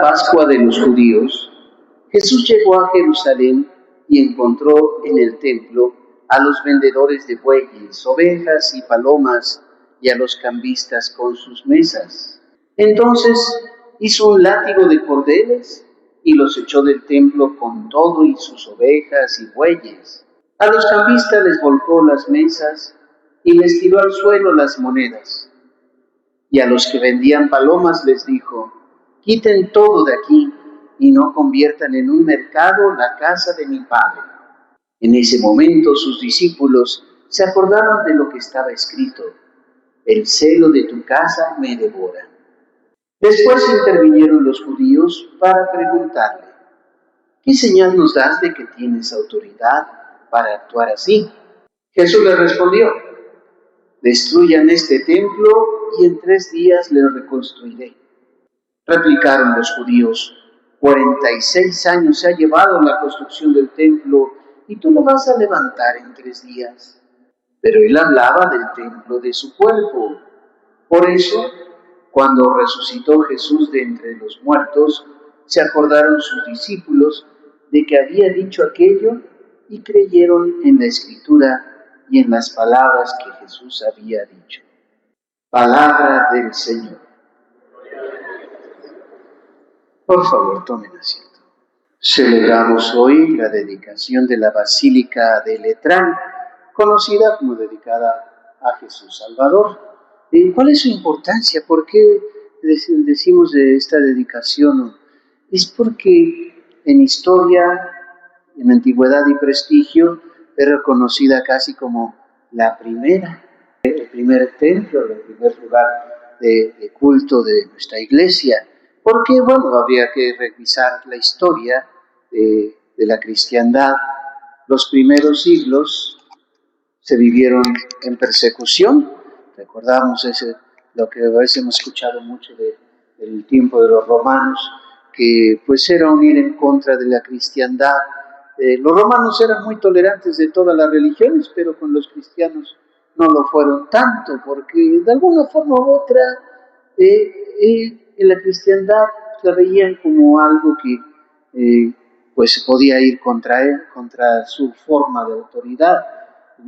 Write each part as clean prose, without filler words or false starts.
Pascua de los judíos, Jesús llegó a Jerusalén y encontró en el templo a los vendedores de bueyes, ovejas y palomas y a los cambistas con sus mesas. Entonces hizo un látigo de cordeles y los echó del templo con todo y sus ovejas y bueyes. A los cambistas les volcó las mesas y les tiró al suelo las monedas. Y a los que vendían palomas les dijo: quiten todo de aquí y no conviertan en un mercado la casa de mi Padre. En ese momento sus discípulos se acordaron de lo que estaba escrito: el celo de tu casa me devora. Después intervinieron los judíos para preguntarle: ¿qué señal nos das de que tienes autoridad para actuar así? Jesús les respondió: destruyan este templo y en 3 días lo reconstruiré. Replicaron los judíos: 46 años se ha llevado la construcción del templo y tú lo vas a levantar en 3 días. Pero él hablaba del templo de su cuerpo. Por eso, cuando resucitó Jesús de entre los muertos, se acordaron sus discípulos de que había dicho aquello y creyeron en la Escritura y en las palabras que Jesús había dicho. Palabra del Señor. Por favor, tomen asiento. Celebramos hoy la dedicación de la Basílica de Letrán, conocida como dedicada a Jesús Salvador. ¿Cuál es su importancia? ¿Por qué decimos de esta dedicación? Es porque en historia, en antigüedad y prestigio, es reconocida casi como la primera, el primer templo, el primer lugar de culto de nuestra iglesia. Porque, bueno, habría que revisar la historia de la cristiandad. Los primeros siglos se vivieron en persecución. Recordamos lo que a veces hemos escuchado mucho del tiempo de los romanos, que pues era un ir en contra de la cristiandad. Los romanos eran muy tolerantes de todas las religiones, pero con los cristianos no lo fueron tanto, porque de alguna forma u otra en la cristiandad se veían como algo que pues podía ir contra su forma de autoridad.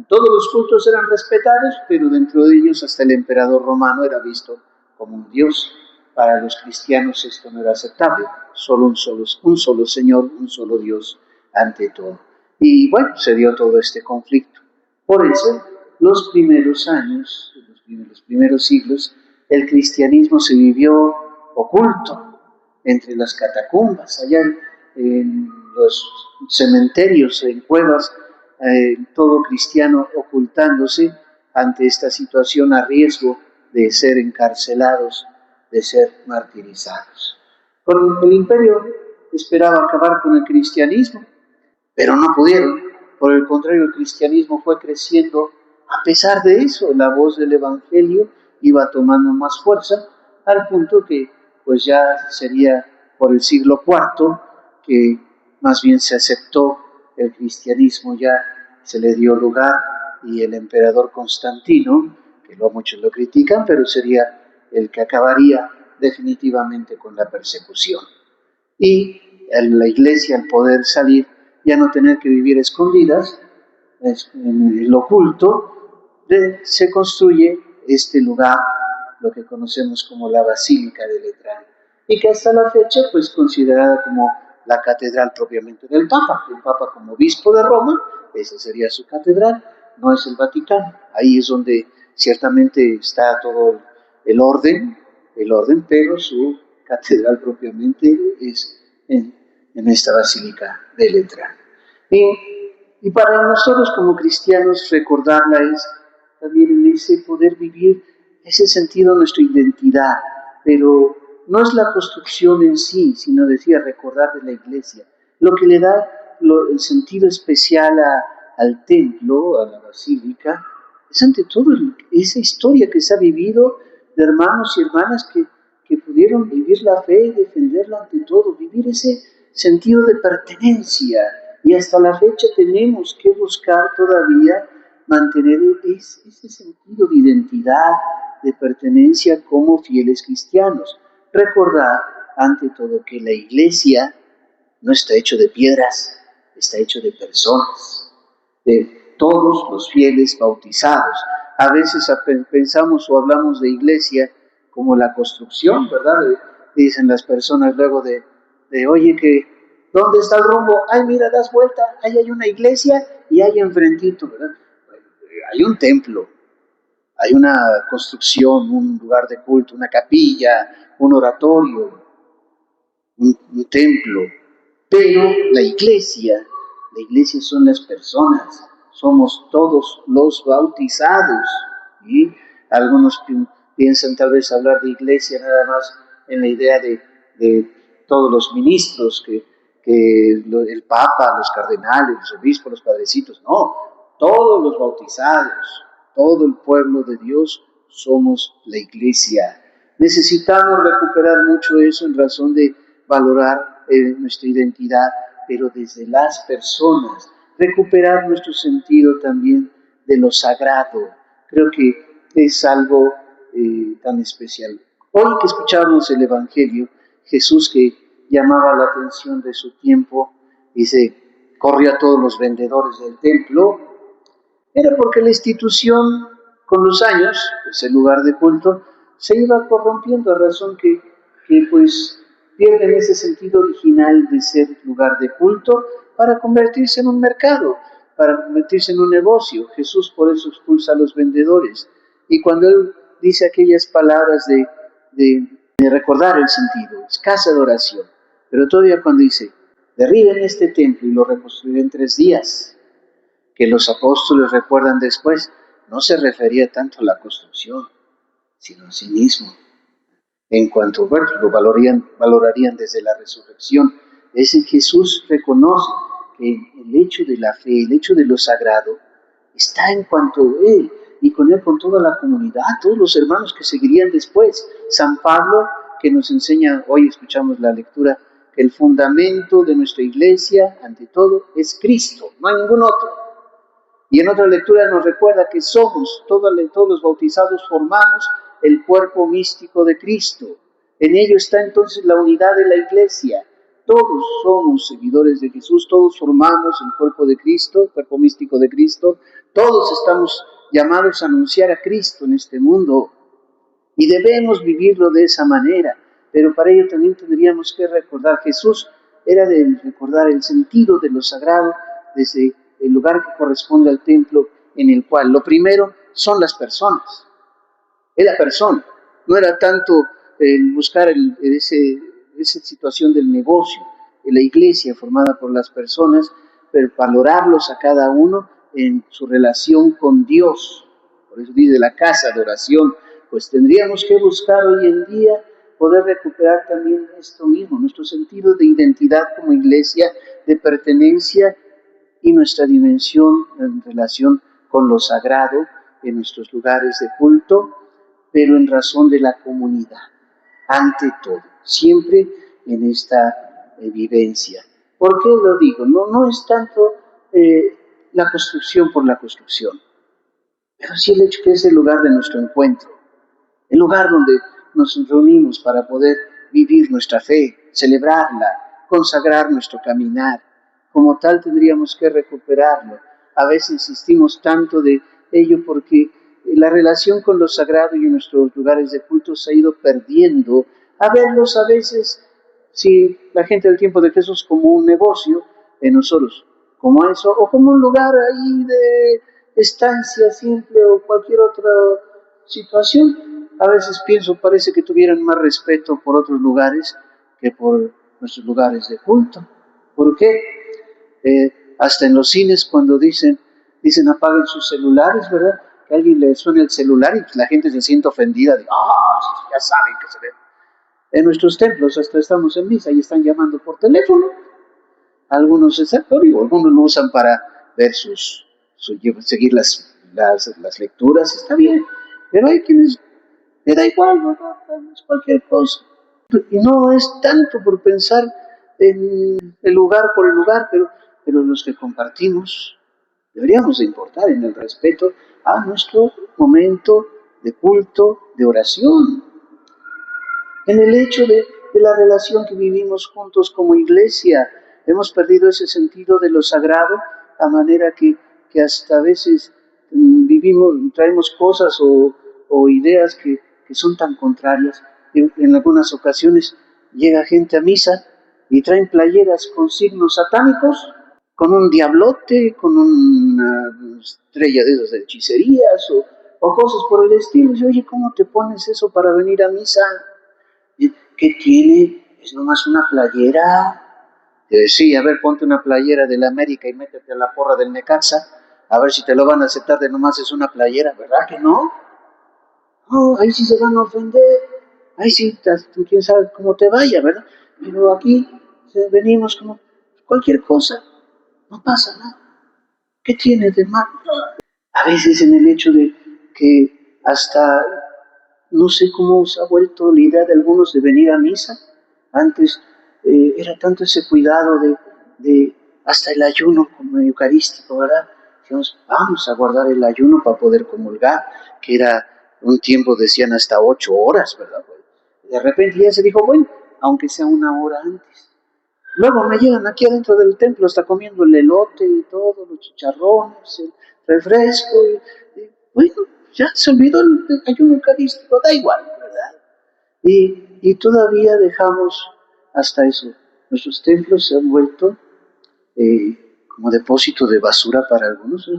Todos los cultos eran respetados, pero dentro de ellos hasta el emperador romano era visto como un dios. Para los cristianos esto no era aceptable, solo un solo Señor, un solo Dios ante todo. Y bueno, se dio todo este conflicto. Por eso, los primeros años, los primeros siglos, el cristianismo se vivió oculto entre las catacumbas, allá en los cementerios, en cuevas, todo cristiano ocultándose ante esta situación a riesgo de ser encarcelados, de ser martirizados. Con el imperio esperaba acabar con el cristianismo, pero no pudieron. Por el contrario, el cristianismo fue creciendo. A pesar de eso, la voz del evangelio iba tomando más fuerza, al punto que pues ya sería por el siglo IV que más bien se aceptó el cristianismo, ya se le dio lugar, y el emperador Constantino, que muchos lo critican, pero sería el que acabaría definitivamente con la persecución. Y la iglesia, al poder salir, ya no tener que vivir escondidas, en el oculto, se construye este lugar, lo que conocemos como la Basílica de Letrán, y que hasta la fecha pues considerada como la catedral propiamente del Papa. El Papa, como obispo de Roma, esa sería su catedral, no es el Vaticano. Ahí es donde ciertamente está todo el orden, pero su catedral propiamente es en esta Basílica de Letrán. Y para nosotros como cristianos recordarla es también en ese poder vivir ese sentido de nuestra identidad, pero no es la construcción en sí, sino decía recordar de la iglesia, lo que le da el sentido especial al templo, a la basílica, es ante todo esa historia que se ha vivido de hermanos y hermanas que pudieron vivir la fe y defenderla ante todo, vivir ese sentido de pertenencia. Y hasta la fecha tenemos que buscar todavía mantener ese sentido de identidad, de pertenencia como fieles cristianos. Recordar ante todo, que la iglesia no está hecho de piedras, está hecho de personas, de todos los fieles bautizados. A veces pensamos o hablamos de iglesia como la construcción, ¿verdad? Dicen las personas luego oye, ¿dónde está el rumbo? Ay, mira, das vuelta, ahí hay una iglesia y ahí enfrentito, ¿verdad? Hay un templo, hay una construcción, un lugar de culto, una capilla, un oratorio, un templo, pero la iglesia son las personas, somos todos los bautizados. ¿Sí? Algunos piensan tal vez hablar de iglesia nada más en la idea de todos los ministros, el Papa, los cardenales, los obispos, los padrecitos. No, todos los bautizados, todo el pueblo de Dios somos la iglesia. Necesitamos recuperar mucho eso en razón de valorar nuestra identidad, pero desde las personas, recuperar nuestro sentido también de lo sagrado. Creo que es algo tan especial. Hoy que escuchamos el Evangelio, Jesús que llamaba la atención de su tiempo, dice, corrió a todos los vendedores del templo, era porque la institución con los años, ese lugar de culto, se iba corrompiendo a razón que pues pierden ese sentido original de ser lugar de culto para convertirse en un mercado, para convertirse en un negocio. Jesús por eso expulsa a los vendedores. Y cuando Él dice aquellas palabras de recordar el sentido, es casa de oración. Pero todavía cuando dice, derriben este templo y lo reconstruiré en 3 días, que los apóstoles recuerdan después, no se refería tanto a la construcción, sino a sí mismo. En cuanto, bueno, lo valorarían desde la resurrección. Ese Jesús reconoce que el hecho de la fe, el hecho de lo sagrado, está en cuanto a Él, y con Él con toda la comunidad, todos los hermanos que seguirían después. San Pablo, que nos enseña, hoy escuchamos la lectura, que el fundamento de nuestra iglesia, ante todo, es Cristo, no hay ningún otro. Y en otra lectura nos recuerda que somos, todos los bautizados formamos el cuerpo místico de Cristo. En ello está entonces la unidad de la iglesia. Todos somos seguidores de Jesús, todos formamos el cuerpo de Cristo, el cuerpo místico de Cristo. Todos estamos llamados a anunciar a Cristo en este mundo y debemos vivirlo de esa manera. Pero para ello también tendríamos que recordar, Jesús era de recordar el sentido de lo sagrado desde el lugar que corresponde al templo, en el cual lo primero son las personas. Es la persona. No era tanto el buscar esa situación del negocio, de la iglesia formada por las personas, pero valorarlos a cada uno en su relación con Dios. Por eso dice la casa de oración. Pues tendríamos que buscar hoy en día poder recuperar también esto mismo, nuestro sentido de identidad como iglesia, de pertenencia y nuestra dimensión en relación con lo sagrado en nuestros lugares de culto, pero en razón de la comunidad, ante todo, siempre en esta vivencia. ¿Por qué lo digo? No es tanto la construcción por la construcción, pero sí el hecho que es el lugar de nuestro encuentro, el lugar donde nos reunimos para poder vivir nuestra fe, celebrarla, consagrar nuestro caminar. Como tal tendríamos que recuperarlo. A veces insistimos tanto de ello porque la relación con lo sagrado y en nuestros lugares de culto se ha ido perdiendo. A verlos a veces, si la gente del tiempo de Jesús como un negocio, en nosotros como eso, o como un lugar ahí de estancia simple o cualquier otra situación. A veces pienso, parece que tuvieran más respeto por otros lugares que por nuestros lugares de culto. ¿Por qué? Hasta en los cines cuando dicen apaguen sus celulares, ¿verdad? Que a alguien le suene el celular y la gente se siente ofendida. Ya saben que se ve. En nuestros templos hasta estamos en misa y están llamando por teléfono. Algunos algunos lo usan para ver seguir las lecturas, está bien. Pero hay quienes le da igual, ¿no? Es cualquier cosa. Y no es tanto por pensar en el lugar por el lugar, pero los que compartimos deberíamos de importar en el respeto a nuestro momento de culto, de oración, en el hecho de de la relación que vivimos juntos como iglesia. Hemos perdido ese sentido de lo sagrado, a manera que hasta a veces traemos cosas o ideas que son tan contrarias. En algunas ocasiones llega gente a misa y traen playeras con signos satánicos, con un diablote, con una estrella de esas de hechicerías o cosas por el estilo. Y oye, ¿cómo te pones eso para venir a misa? ¿Qué tiene? Es nomás una playera. Sí, a ver, ponte una playera del América y métete a la porra del Necaxa, a ver si te lo van a aceptar de nomás es una playera, ¿verdad que no? No, ahí sí se van a ofender, ahí sí, quién sabe cómo te vaya, ¿verdad? Pero aquí venimos como cualquier cosa, no pasa nada. ¿Qué tiene de malo? A veces en el hecho de que hasta no sé cómo se ha vuelto la idea de algunos de venir a misa. Antes era tanto ese cuidado de hasta el ayuno como eucarístico, ¿verdad? Dijimos, vamos a guardar el ayuno para poder comulgar, que era un tiempo, decían, hasta 8 horas, ¿verdad? De repente ya se dijo, bueno, aunque sea una hora antes. Luego me llegan aquí adentro del templo, hasta comiendo el elote y todo, los chicharrones, el refresco, bueno, ya se olvidó el ayuno eucarístico, da igual, ¿verdad? Y todavía dejamos hasta eso. Nuestros templos se han vuelto como depósito de basura para algunos.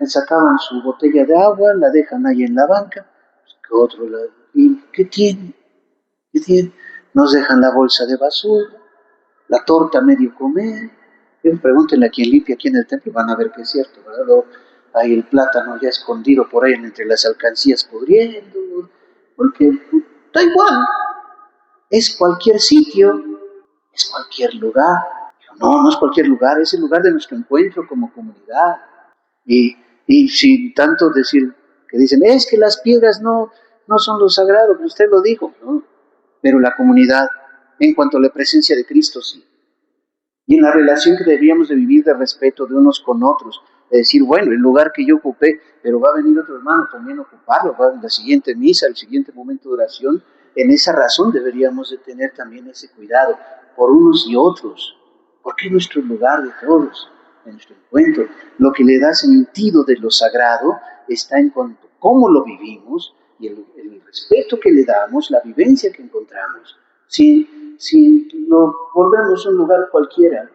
Sacaban su botella de agua, la dejan ahí en la banca, que otro la... ¿Y qué tiene? ¿Qué tiene? Nos dejan la bolsa de basura, la torta medio comer. Pregúntenle a quien limpia aquí en el templo, van a ver que es cierto, ¿verdad? Hay el plátano ya escondido por ahí entre las alcancías pudriendo, porque da igual, es cualquier sitio, es cualquier lugar. No, no es cualquier lugar, es el lugar de nuestro encuentro como comunidad. Y sin tanto decir, que dicen, es que las piedras no son lo sagrado, que usted lo dijo, ¿no? Pero la comunidad, en cuanto a la presencia de Cristo, sí. Y en la relación que debíamos de vivir de respeto de unos con otros, de decir, bueno, el lugar que yo ocupé, pero va a venir otro hermano también a ocuparlo, va en la siguiente misa, el siguiente momento de oración, en esa razón deberíamos de tener también ese cuidado por unos y otros, porque es nuestro lugar de todos, en nuestro encuentro. Lo que le da sentido de lo sagrado está en cuanto cómo lo vivimos y el respeto que le damos, la vivencia que encontramos. Si lo volvemos un lugar cualquiera,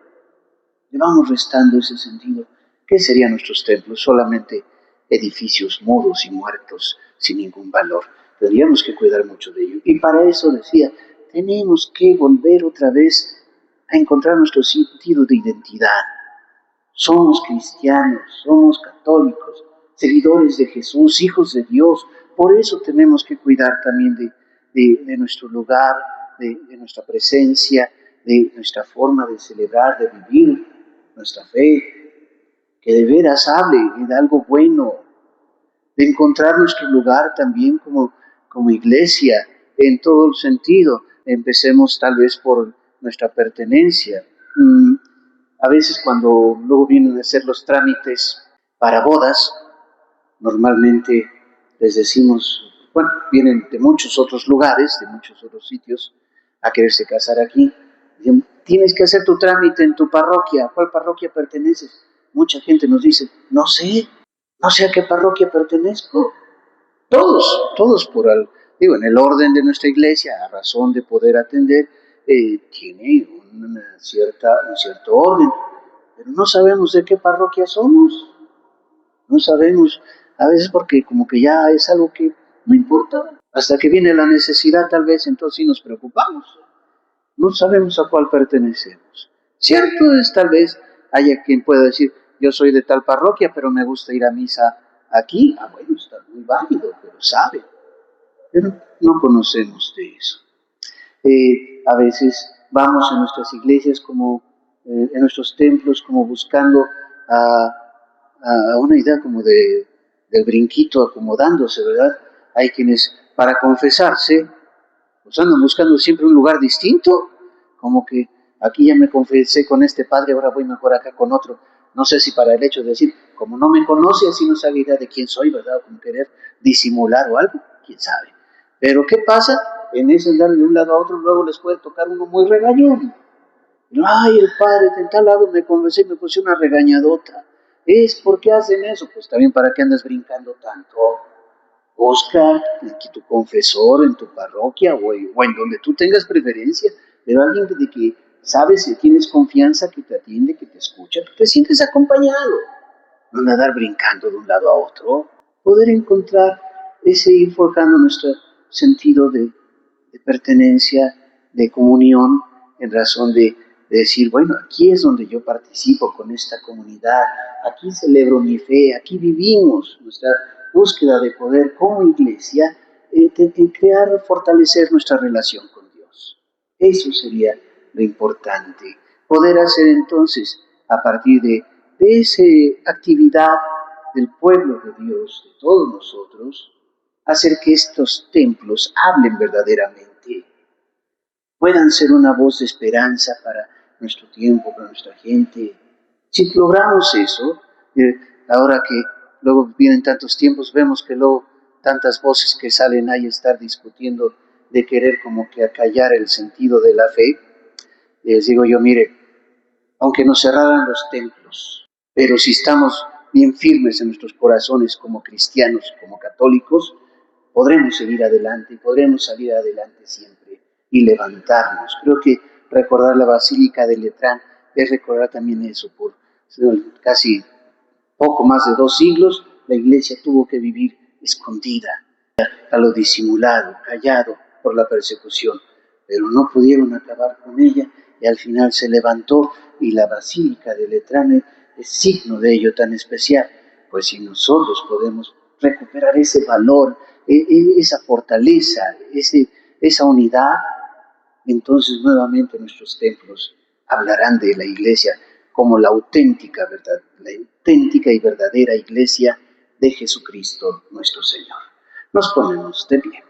le vamos restando ese sentido. ¿Qué serían nuestros templos? Solamente edificios mudos y muertos, sin ningún valor. Tendríamos que cuidar mucho de ello. Y para eso decía, tenemos que volver otra vez a encontrar nuestro sentido de identidad. Somos cristianos, somos católicos, seguidores de Jesús, hijos de Dios. Por eso tenemos que cuidar también de nuestro lugar, de nuestra presencia, de nuestra forma de celebrar, de vivir nuestra fe, que de veras hable de algo bueno, de encontrar nuestro lugar también como iglesia en todo el sentido. Empecemos tal vez por nuestra pertenencia. A veces cuando luego vienen a hacer los trámites para bodas, normalmente les decimos, bueno, vienen de muchos otros lugares, de muchos otros sitios, a quererse casar aquí. Dicen, tienes que hacer tu trámite en tu parroquia. ¿A cuál parroquia perteneces? Mucha gente nos dice, no sé a qué parroquia pertenezco. Todos por algo. Digo, en el orden de nuestra iglesia, a razón de poder atender, tiene un cierto orden, pero no sabemos de qué parroquia somos, no sabemos, a veces porque como que ya es algo que no importa, hasta que viene la necesidad tal vez entonces sí nos preocupamos, no sabemos a cuál pertenecemos. Cierto es tal vez haya quien pueda decir, yo soy de tal parroquia, pero me gusta ir a misa aquí, bueno, está muy válido, pero sabe, pero no conocemos de eso. A veces vamos en nuestras iglesias como en nuestros templos como buscando a una idea como del brinquito acomodándose, ¿verdad? Hay quienes para confesarse pues andan buscando siempre un lugar distinto, como que aquí ya me confesé con este padre, ahora voy mejor acá con otro. No sé si para el hecho de decir, como no me conoce, así no sabe idea de quién soy, ¿verdad? Como querer disimular o algo, quién sabe. Pero ¿qué pasa? en ese andar de un lado a otro, luego les puede tocar uno muy regañón. Ay, el padre de tal lado me conversé y me puse una regañadota. ¿Por qué hacen eso? Pues también para qué andas brincando tanto. Busca aquí tu confesor en tu parroquia o en donde tú tengas preferencia, pero alguien de que sabes que tienes confianza, que te atiende, que te escucha, que te sientes acompañado. No andar brincando de un lado a otro. Poder encontrar ese ir forjando nuestro sentido de pertenencia, de comunión, en razón de decir, bueno, aquí es donde yo participo con esta comunidad, aquí celebro mi fe, aquí vivimos nuestra búsqueda de poder como iglesia, de crear, fortalecer nuestra relación con Dios. Eso sería lo importante. Poder hacer entonces, a partir de esa actividad del pueblo de Dios, de todos nosotros, hacer que estos templos hablen verdaderamente, puedan ser una voz de esperanza para nuestro tiempo, para nuestra gente. Si logramos eso, ahora que luego vienen tantos tiempos, vemos que luego tantas voces que salen ahí a estar discutiendo de querer como que acallar el sentido de la fe, les digo yo, mire, aunque nos cerraran los templos, pero si estamos bien firmes en nuestros corazones como cristianos, como católicos, podremos seguir adelante, podremos salir adelante siempre y levantarnos. Creo que recordar la Basílica de Letrán es recordar también eso. Por casi poco más de 2 siglos, la Iglesia tuvo que vivir escondida, a lo disimulado, callado por la persecución, pero no pudieron acabar con ella y al final se levantó y la Basílica de Letrán es signo de ello tan especial. Pues si nosotros podemos recuperar ese valor, esa fortaleza, esa unidad, entonces nuevamente nuestros templos hablarán de la Iglesia como la auténtica verdad, la auténtica y verdadera Iglesia de Jesucristo nuestro Señor. Nos ponemos de pie.